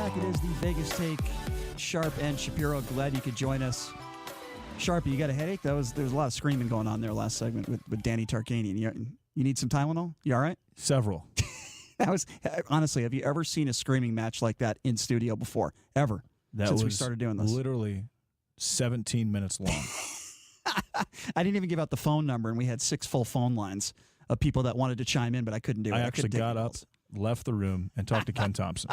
back. It is the Vegas Take, Sharp and Shapiro. Glad you could join us. Sharp, you got a headache? There's a lot of screaming going on there last segment with Danny Tarkanian. You need some Tylenol? You all right? Several. Honestly, have you ever seen a screaming match like that in studio before? Ever? Since we started doing this. Literally 17 minutes long. I didn't even give out the phone number, and we had 6 full phone lines of people that wanted to chime in, but I couldn't do it. I actually got up, left the room, and talked to Ken Thompson.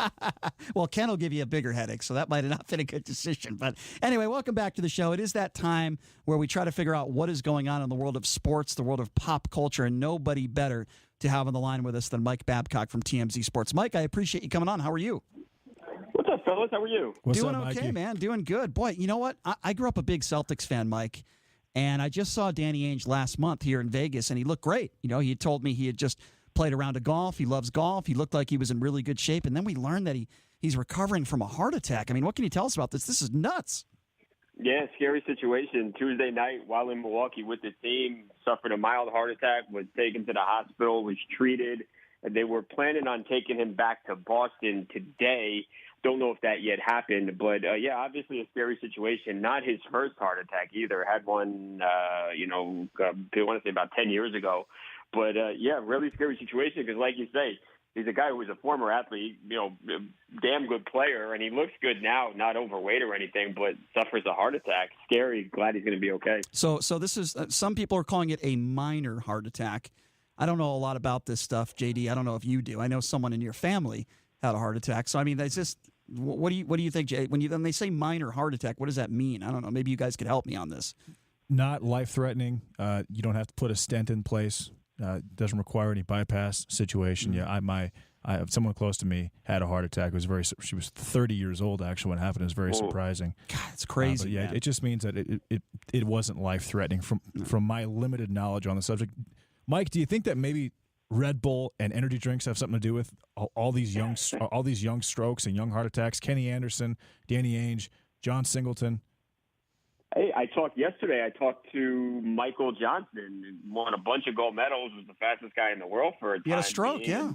Well, Ken will give you a bigger headache, so that might have not been a good decision. But anyway, welcome back to the show. It is that time where we try to figure out what is going on in the world of sports, the world of pop culture, and nobody better to have on the line with us than Mike Babcock from TMZ Sports. Mike, I appreciate you coming on. How are you? What's up, fellas? How are you? Doing okay, man. Doing good. Boy, you know what? I grew up a big Celtics fan, Mike. And I just saw Danny Ainge last month here in Vegas, and he looked great. You know, he had told me he had just played a round of golf. He loves golf. He looked like he was in really good shape. And then we learned that he's recovering from a heart attack. I mean, what can you tell us about this? This is nuts. Yeah, scary situation. Tuesday night, while in Milwaukee with the team, suffered a mild heart attack, was taken to the hospital, was treated. And they were planning on taking him back to Boston today. Don't know if that yet happened, but yeah, obviously a scary situation. Not his first heart attack either. Had one, I want to say about 10 years ago. But yeah, really scary situation because, like you say, he's a guy who was a former athlete, damn good player, and he looks good now, not overweight or anything, but suffers a heart attack. Scary. Glad he's going to be okay. So this is some people are calling it a minor heart attack. I don't know a lot about this stuff, JD. I don't know if you do. I know someone in your family had a heart attack. So I mean, that's just. What do you think, Jay? When they say minor heart attack, what does that mean? I don't know. Maybe you guys could help me on this. Not life-threatening. You don't have to put a stent in place. Doesn't require any bypass situation. Mm-hmm. Yeah, I someone close to me had a heart attack. She was 30 years old actually when it happened. It was very surprising. God, it's crazy. But yeah, it just means that it wasn't life-threatening from my limited knowledge on the subject. Mike, do you think that maybe Red Bull and energy drinks have something to do with all these young strokes and young heart attacks? Kenny Anderson, Danny Ainge, John Singleton. Hey, I talked to Michael Johnson, won a bunch of gold medals, was the fastest guy in the world for a time. He had a stroke, yeah.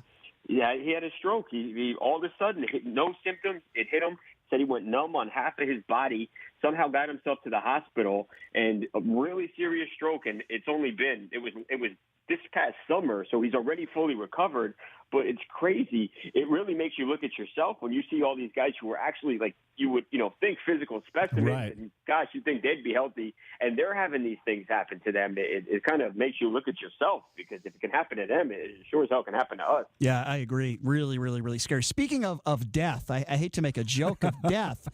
Yeah, he had a stroke. He all of a sudden, no symptoms. It hit him. Said he went numb on half of his body, somehow got himself to the hospital, and a really serious stroke. And it was this past summer, so he's already fully recovered. But it's crazy. It really makes you look at yourself when you see all these guys who are actually like you would, think physical specimens. Right. And gosh, you think they'd be healthy, and they're having these things happen to them. It kind of makes you look at yourself because if it can happen to them, it sure as hell can happen to us. Yeah, I agree. Really, really, really scary. Speaking of death, I hate to make a joke of death,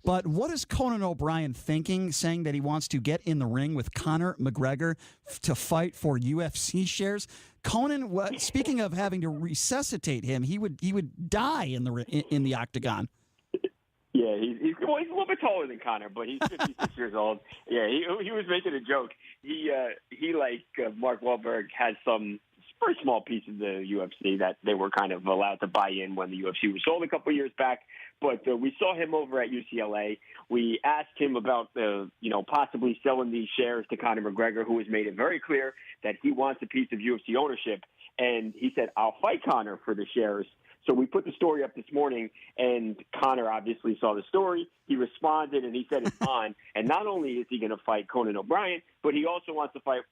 but what is Conan O'Brien thinking, saying that he wants to get in the ring with Conor McGregor to fight for UFC shares? Conan, speaking of having to resuscitate him, he would die in the octagon. Yeah, he's a little bit taller than Conor, but he's 56 years old. Yeah, he was making a joke. He like Mark Wahlberg had some very small piece of the UFC that they were kind of allowed to buy in when the UFC was sold a couple of years back. But we saw him over at UCLA. We asked him about possibly selling these shares to Conor McGregor, who has made it very clear that he wants a piece of UFC ownership. And he said, "I'll fight Conor for the shares." So we put the story up this morning, and Conor obviously saw the story. He responded, and he said it's on. And not only is he going to fight Conan O'Brien, but he also wants to fight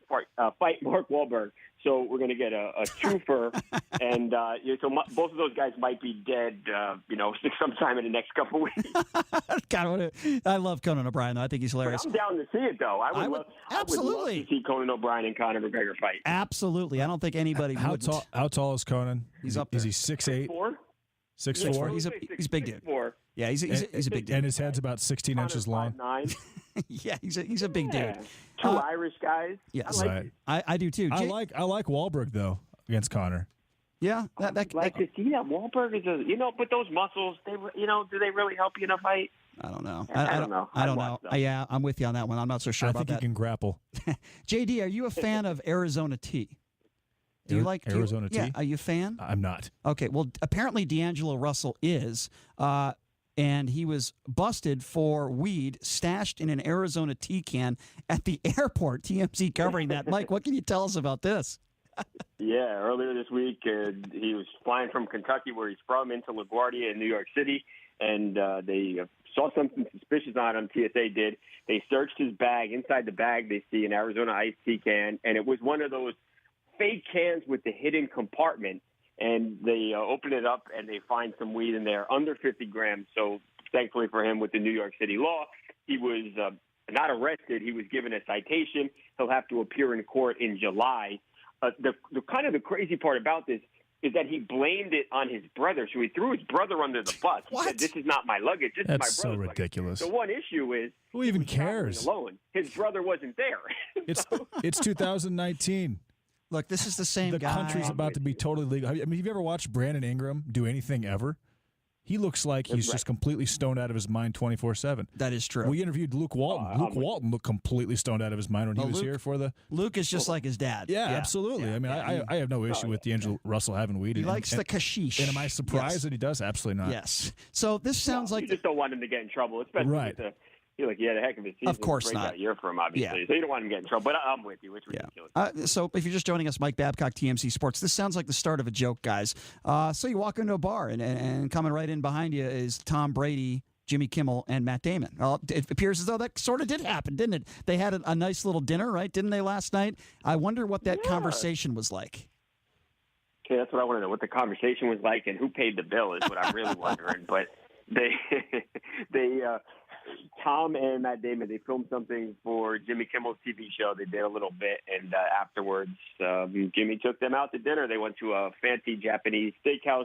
Mark Wahlberg. So we're going to get a twofer, and both of those guys might be dead, sometime in the next couple of weeks. God, I love Conan O'Brien, though. I think he's hilarious. But I'm down to see it, though. I would absolutely love to see Conan O'Brien and Conor McGregor fight. Absolutely. I don't think anybody How would. How tall is Conan? He's up there. Is he 6'8"? 6'4"? He's a big dude. Yeah, he's a big dude. And his head's about 16 inches long. 5'9". Yeah, he's a big dude. Two Irish guys. Yes, right. I do too. I like Wahlberg though against Conor. Yeah, I'd like to see that. Wahlberg is but those muscles, do they really help you in a fight? I don't know. I don't know. I don't know. Yeah, I'm with you on that one. I'm not so sure about that. I think he can grapple. JD, are you a fan of Arizona tea? Do you like Arizona tea? Yeah, are you a fan? I'm not. Okay, well, apparently D'Angelo Russell is, and he was busted for weed stashed in an Arizona tea can at the airport. TMZ covering that. Mike, what can you tell us about this? Yeah, earlier this week, he was flying from Kentucky, where he's from, into LaGuardia in New York City, and they saw something suspicious on him. TSA did. They searched his bag. Inside the bag, they see an Arizona iced tea can, and it was one of those fake cans with the hidden compartment. And they open it up, and they find some weed in there, under 50 grams. So thankfully for him, with the New York City law, he was not arrested. He was given a citation. He'll have to appear in court in July. The kind of the crazy part about this is that he blamed it on his brother. So he threw his brother under the bus. He said, "This is not my luggage. This is my brother's so ridiculous. luggage." The one issue is, who even cares? Alone. His brother wasn't there. It's 2019. Look, this is the same the guy. The country's about to be totally legal. I mean, have you ever watched Brandon Ingram do anything ever? He looks like he's just completely stoned out of his mind 24/7. That is true. We interviewed Luke Walton. Luke Walton looked completely stoned out of his mind when he was here for the. Luke is just like his dad. Yeah, absolutely. I mean, I have no issue with D'Angelo Russell having weed. He likes the kashish. And am I surprised that he does? Absolutely not. Yes. So this sounds like you just don't want him to get in trouble, especially with the. He had a heck of a season. Of course not. Great year for him, obviously. Yeah. So you don't want him to get in trouble. But I'm with you. It's ridiculous. So if you're just joining us, Mike Babcock, TMZ Sports, this sounds like the start of a joke, guys. So you walk into a bar, and coming right in behind you is Tom Brady, Jimmy Kimmel, and Matt Damon. Well, it appears as though that sort of did happen, didn't it? They had a nice little dinner, right? Didn't they, last night? I wonder what that conversation was like. Okay, that's what I want to know, what the conversation was like and who paid the bill is what I'm really wondering. But Tom and Matt Damon, they filmed something for Jimmy Kimmel's TV show. They did a little bit, and afterwards, Jimmy took them out to dinner. They went to a fancy Japanese steakhouse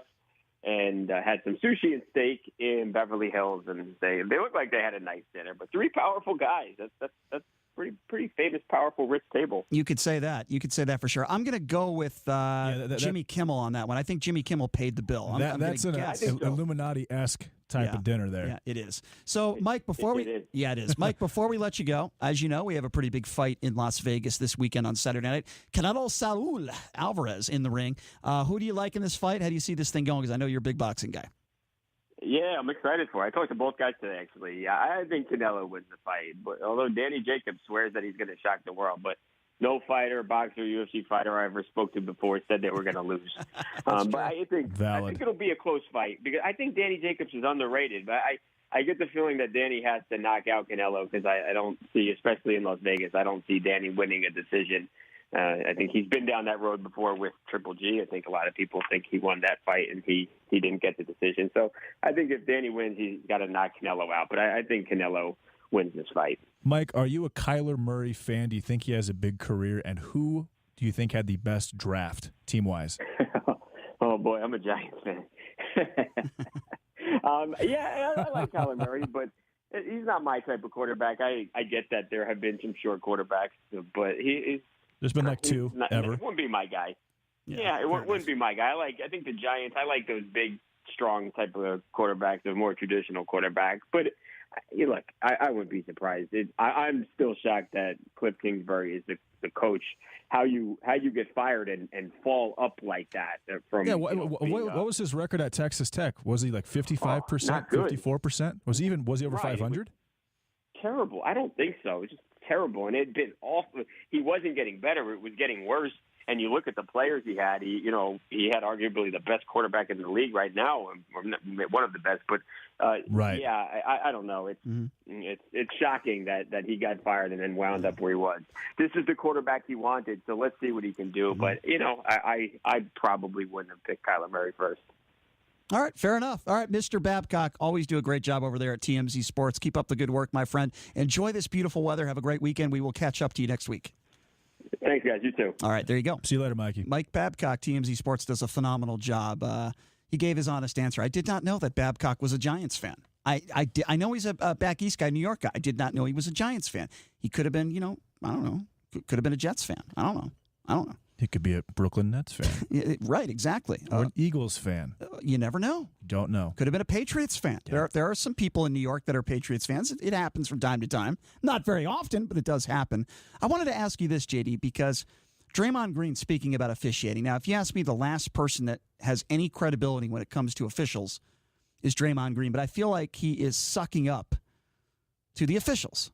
and had some sushi and steak in Beverly Hills, and they looked like they had a nice dinner. But three powerful guys. That's pretty famous, powerful, rich table. You could say that. You could say that for sure. I'm going to go with Jimmy Kimmel on that one. I think Jimmy Kimmel paid the bill. That's an Illuminati-esque type of dinner there. Yeah, it is. So, Mike, before it is. Mike, before we let you go, as you know, we have a pretty big fight in Las Vegas this weekend on Saturday night. Canelo Saul Alvarez in the ring. Who do you like in this fight? How do you see this thing going? Because I know you're a big boxing guy. Yeah, I'm excited for it. I talked to both guys today, actually. I think Canelo wins the fight. But although Danny Jacobs swears that he's going to shock the world, but no fighter, boxer, UFC fighter I ever spoke to before said they were going to lose. But I think it'll be a close fight because I think Danny Jacobs is underrated. But I get the feeling that Danny has to knock out Canelo because I don't see, especially in Las Vegas, I don't see Danny winning a decision. I think he's been down that road before with Triple G. I think a lot of people think he won that fight and he didn't get the decision. So I think if Danny wins, he's got to knock Canelo out. But I think Canelo wins this fight. Mike, are you a Kyler Murray fan? Do you think he has a big career? And who do you think had the best draft, team-wise? Oh, boy, I'm a Giants fan. I like Kyler Murray, but he's not my type of quarterback. I get that there have been some short quarterbacks, but he's there's been like two ever. It wouldn't be my guy. Yeah, it wouldn't be my guy. I think the Giants. I like those big, strong type of quarterbacks, the more traditional quarterbacks. But look, I wouldn't be surprised. I'm still shocked that Cliff Kingsbury is the coach. How you get fired and fall up like that from? Yeah, what was his record at Texas Tech? Was he like 55%, 54%? Was he over 500? Terrible. I don't think so. It's just terrible, and it had been awful. He wasn't getting better; it was getting worse. And you look at the players he had. He had arguably the best quarterback in the league right now, or one of the best. But yeah, I don't know. It's shocking that he got fired and then wound up where he was. This is the quarterback he wanted, so let's see what he can do. But I probably wouldn't have picked Kyler Murray first. All right, fair enough. All right, Mr. Babcock, always do a great job over there at TMZ Sports. Keep up the good work, my friend. Enjoy this beautiful weather. Have a great weekend. We will catch up to you next week. Thanks, guys. You too. All right, there you go. See you later, Mikey. Mike Babcock, TMZ Sports, does a phenomenal job. He gave his honest answer. I did not know that Babcock was a Giants fan. I know he's a back east guy, New York guy. I did not know he was a Giants fan. He could have been, I don't know. Could have been a Jets fan. I don't know. He could be a Brooklyn Nets fan. Right, exactly. Or an Eagles fan. You never know. Don't know. Could have been a Patriots fan. Yeah. There are some people in New York that are Patriots fans. It happens from time to time. Not very often, but it does happen. I wanted to ask you this, JD, because Draymond Green speaking about officiating. Now, if you ask me, the last person that has any credibility when it comes to officials is Draymond Green, but I feel like he is sucking up to the officials.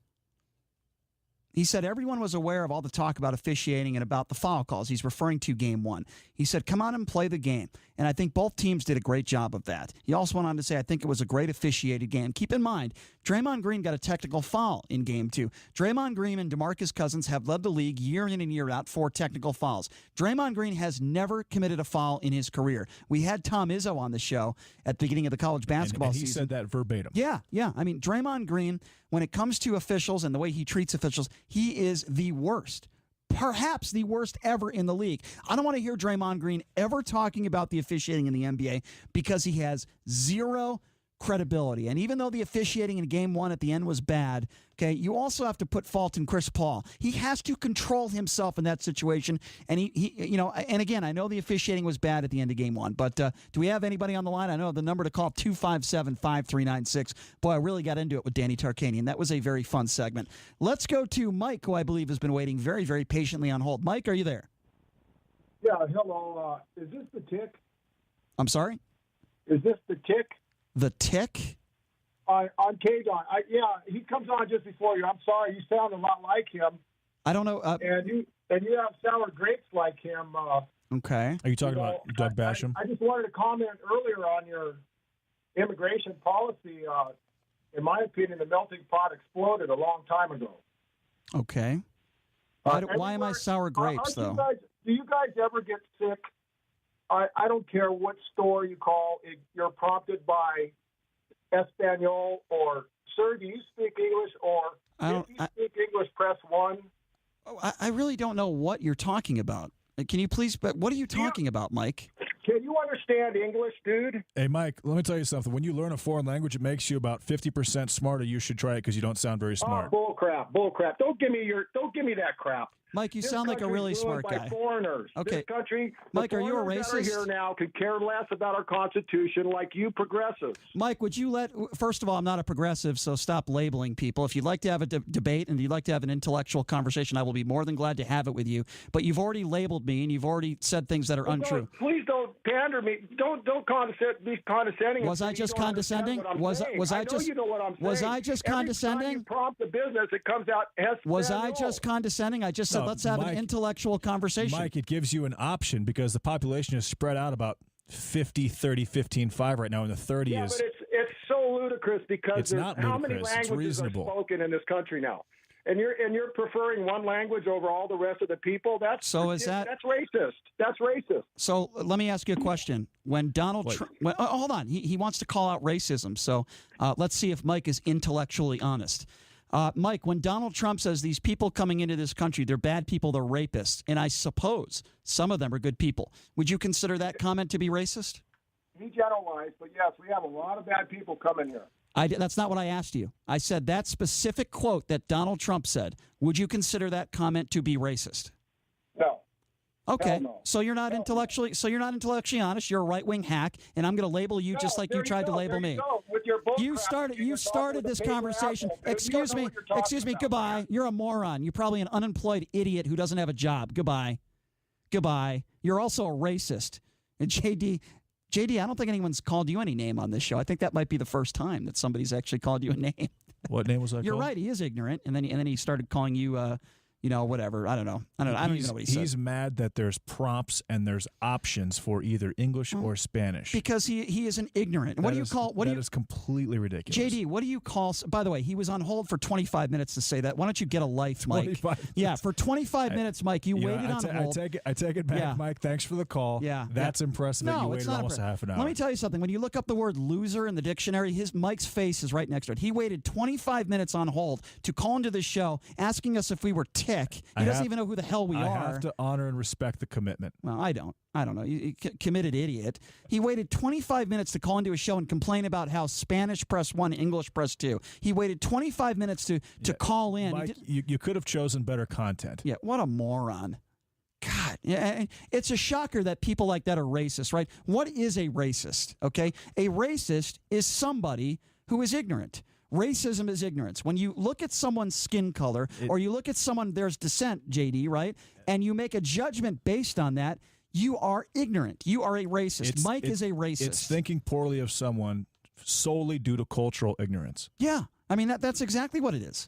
He said everyone was aware of all the talk about officiating and about the foul calls. He's referring to Game 1. He said, come on and play the game. And I think both teams did a great job of that. He also went on to say, I think it was a great officiated game. Keep in mind, Draymond Green got a technical foul in Game 2. Draymond Green and DeMarcus Cousins have led the league year in and year out for technical fouls. Draymond Green has never committed a foul in his career. We had Tom Izzo on the show at the beginning of the college basketball and he season. said that verbatim. Yeah. I mean, Draymond Green, when it comes to officials and the way he treats officials, he is the worst. Perhaps the worst ever in the league. I don't want to hear Draymond Green ever talking about the officiating in the NBA because he has zero credibility. And even though the officiating in Game 1 at the end was bad, okay, you also have to put fault in Chris Paul. He has to control himself in that situation. And he and again, I know the officiating was bad at the end of Game 1, but do we have anybody on the line? I know the number to call, 257-5396. Boy, I really got into it with Danny Tarkanian. That was a very fun segment. Let's go to Mike, who I believe has been waiting very, very patiently on hold. Mike, are you there? Yeah, hello. Is this the Tick? I'm sorry? Is this the Tick? The Tick? On KDWN. Yeah, he comes on just before you. I'm sorry, you sound a lot like him. I don't know. And you have sour grapes like him. Okay. Are you talking about Doug Basham? I just wanted to comment earlier on your immigration policy. In my opinion, the melting pot exploded a long time ago. Okay. Why am I sour grapes, though? Do you guys ever get sick? I don't care what store you call. You're prompted by Espanol or, sir, do you speak English? Or if you speak English, press 1. I really don't know what you're talking about. Can you please, but what are you talking about, Mike? Can you understand English, dude? Hey, Mike, let me tell you something. When you learn a foreign language, it makes you about 50% smarter. You should try it because you don't sound very smart. Oh, bull crap. Don't give me that crap. Mike, you sound like a really smart guy. Foreigners. Okay. This country, Mike, are you a racist? That are here now could care less about our Constitution like you progressives. Mike, would you first of all, I'm not a progressive, so stop labeling people. If you'd like to have a debate and you'd like to have an intellectual conversation, I will be more than glad to have it with you. But you've already labeled me and you've already said things that are untrue. Please don't pander me. Don't be condescending. Was I just condescending? Was I just? You know what I'm saying. Was I just condescending? Every time you prompt the business, it comes out. Was I just condescending? I just said let's have an intellectual conversation. Mike, it gives you an option because the population is spread out about 50, 30, 15, 5 right now, and the 30 yeah, is. But it's so ludicrous because it's not how many ludicrous. It's languages are reasonable. spoken in this country now? And you're preferring one language over all the rest of the people? That's racist. That's racist. So let me ask you a question. When Donald Trump, hold on, he wants to call out racism. So let's see if Mike is intellectually honest. Mike, when Donald Trump says these people coming into this country, they're bad people, they're rapists, and I suppose some of them are good people, would you consider that comment to be racist? He generalized, but yes, we have a lot of bad people coming here. That's not what I asked you. I said that specific quote that Donald Trump said. Would you consider that comment to be racist? No. Okay, no. So you're not intellectually honest. You're a right-wing hack, and I'm going to label you just like you tried to label me. You started this conversation. Excuse me. Goodbye. You're a moron. You're probably an unemployed idiot who doesn't have a job. Goodbye. You're also a racist. And JD, I don't think anyone's called you any name on this show. I think that might be the first time that somebody's actually called you a name. What name was that? You're called? right. He is ignorant, and then he started calling you. Whatever. I don't know. I don't even know what he said. He's mad that there's prompts and there's options for either English or Spanish. Because he is an ignorant. What do you call? That is completely ridiculous. JD, what do you call? By the way, he was on hold for 25 minutes to say that. Why don't you get a life, Mike? Yeah, for 25 minutes, Mike, you waited on hold. I take it back, Yeah. Mike. Thanks for the call. Yeah, that's impressive. That you waited not almost a half an hour. Let me tell you something. When you look up the word loser in the dictionary, Mike's face is right next to it. He waited 25 minutes on hold to call into the show, asking us if we were tick. He doesn't even know who the hell we are. I have to honor and respect the commitment. Well, I don't know. You committed idiot. He waited 25 minutes to call into a show and complain about how Spanish press 1, English press 2. He waited 25 minutes to call in. Mike, you could have chosen better content. Yeah, what a moron. God, it's a shocker that people like that are racist, right? What is a racist, okay? A racist is somebody who is ignorant. Racism is ignorance. When you look at someone's skin color or you look at there's descent, JD, right? And you make a judgment based on that, you are ignorant. You are a racist. Mike is a racist. It's thinking poorly of someone solely due to cultural ignorance. Yeah. I mean, that's exactly what it is.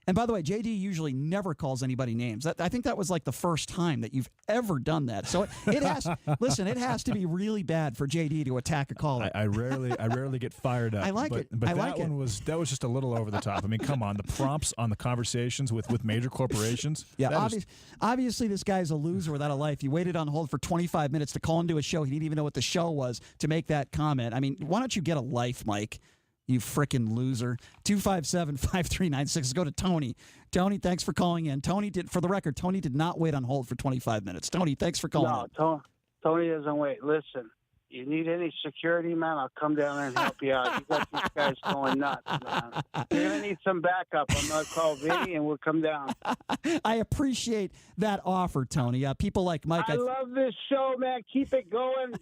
And by the way, JD usually never calls anybody names. I think that was like the first time that you've ever done that. So it has. Listen, it has to be really bad for JD to attack a caller. I rarely get fired up. I like it. But I that like one was just a little over the top. I mean, come on, the prompts on the conversations with major corporations. Yeah, obviously this guy's a loser without a life. You waited on hold for 25 minutes to call into a show. He didn't even know what the show was to make that comment. I mean, why don't you get a life, Mike? You frickin' loser. 257-5396. Let's go to Tony. Tony, thanks for calling in. Tony did not wait on hold for 25 minutes. Tony, thanks for calling in. Tony doesn't wait. Listen, you need any security, man, I'll come down there and help you out. You got these guys going nuts, man. You're going to need some backup. I'm going to call Vinny and we'll come down. I appreciate that offer, Tony. People like Mike. I love this show, man. Keep it going.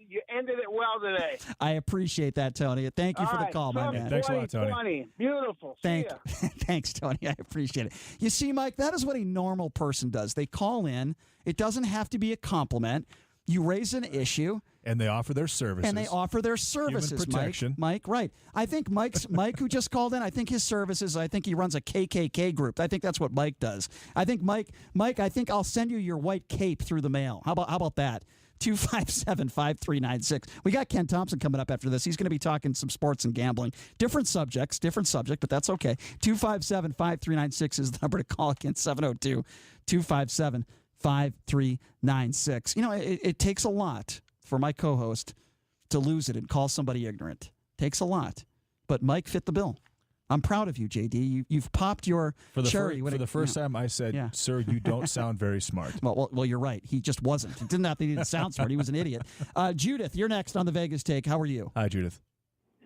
You ended it well today. I appreciate that, Tony. Thank you for the call, my man. Thanks a lot, Tony. 20. Beautiful. Thanks, Tony. I appreciate it. You see, Mike, that is what a normal person does. They call in. It doesn't have to be a compliment. You raise an issue. And they offer their services. Human protection. Mike, right. I think Mike, who just called in, I think his services, I think he runs a KKK group. I think that's what Mike does. I think, Mike, I think I'll send you your white cape through the mail. How about that? 257-5396. We got Ken Thompson coming up after this. He's going to be talking some sports and gambling. Different subject, but that's okay. 257-5396 is the number to call again, 702-257-5396. You know, it takes a lot for my co-host to lose it and call somebody ignorant. Takes a lot. But Mike fit the bill. I'm proud of you, JD. You've popped your cherry. For the first time, I said, sir, you don't sound very smart. Well, you're right. He just wasn't. It didn't have to even sound smart. He was an idiot. Judith, you're next on the Vegas Take. How are you? Hi, Judith.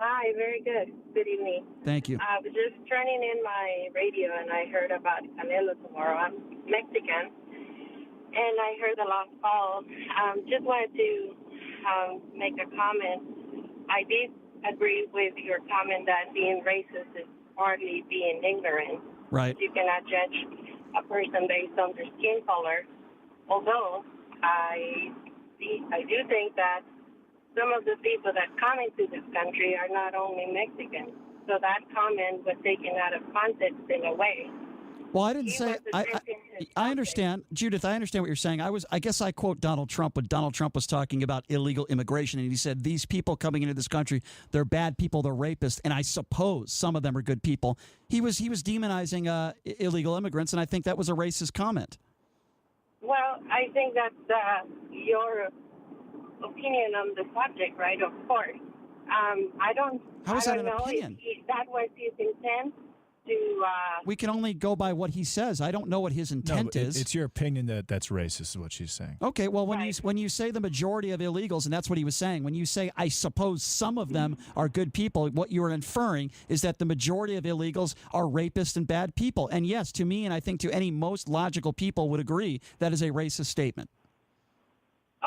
Hi, very good. Good evening. Thank you. I was just turning in my radio, and I heard about Canelo tomorrow. I'm Mexican, and I heard the last call. Just wanted to make a comment. I did agree with your comment that being racist is partly being ignorant. Right. You cannot judge a person based on their skin color. Although I do think that some of the people that come into this country are not only Mexican. So that comment was taken out of context in a way. Well, I didn't say. I understand, Judith. I understand what you're saying. I guess I quote Donald Trump when Donald Trump was talking about illegal immigration, and he said these people coming into this country, they're bad people, they're rapists, and I suppose some of them are good people. He was demonizing illegal immigrants, and I think that was a racist comment. Well, I think that's your opinion on the subject, right? Of course. I don't. How is that an opinion? If that was his intent. We can only go by what he says. I don't know what his intent is. It's your opinion that's racist, is what she's saying. Okay, well, when you say the majority of illegals, and that's what he was saying, when you say, I suppose some of them are good people, what you are inferring is that the majority of illegals are rapists and bad people. And yes, to me, and I think to any most logical people would agree, that is a racist statement.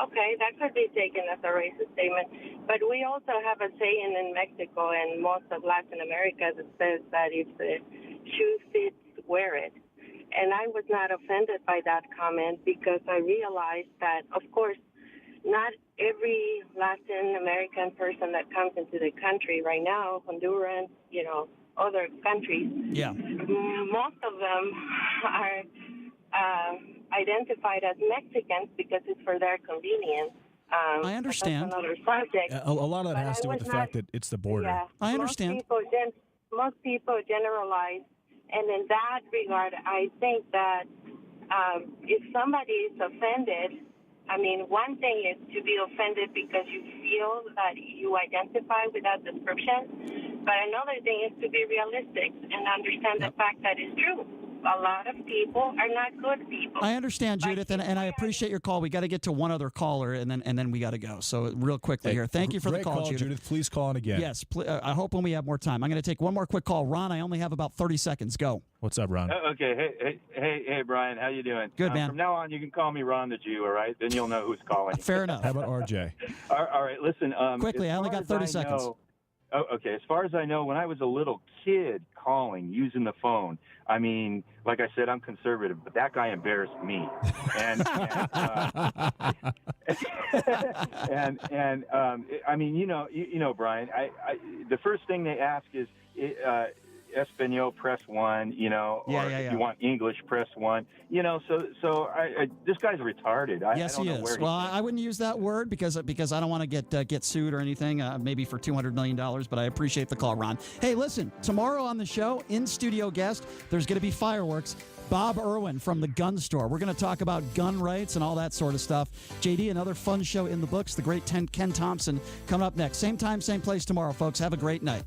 Okay, that could be taken as a racist statement. But we also have a saying in Mexico and most of Latin America that says that if the shoe fits, wear it. And I was not offended by that comment because I realized that, of course, not every Latin American person that comes into the country right now, Honduran, other countries, most of them are identified as Mexicans because it's for their convenience. I understand. That's another subject. A lot of that has to do with the fact that it's the border. Yeah, I understand. Most people generalize, and in that regard, I think that if somebody is offended, I mean, one thing is to be offended because you feel that you identify with that description, but another thing is to be realistic and understand the fact that it's true. A lot of people are not good people. I understand, Judith, and I appreciate your call. We got to get to one other caller, and then we got to go. So real quickly here. Thank you for the call, Judith. Please call in again. Yes, I hope when we have more time. I'm going to take one more quick call. Ron, I only have about 30 seconds. Go. What's up, Ron? Okay. Hey, Brian. How you doing? Good, man. From now on, you can call me Ron the Jew, all right? Then you'll know who's calling. Fair enough. How about RJ? All right, listen. Quickly, I only got 30 seconds. Okay, as far as I know, when I was a little kid calling, using the phone, I mean, like I said, I'm conservative, but that guy embarrassed me. And I mean, Brian, the first thing they ask is, Espanol, press 1. You know, or if you want English, press 1. You know, so this guy's retarded. Yes, I don't he know is. where Well, I wouldn't use that word because I don't want to get sued or anything. Maybe for $200 million, but I appreciate the call, Ron. Hey, listen, tomorrow on the show, in studio guest, there's going to be fireworks. Bob Irwin from the Gun Store. We're going to talk about gun rights and all that sort of stuff. JD, another fun show in the books. The great Ken Thompson coming up next. Same time, same place tomorrow, folks. Have a great night.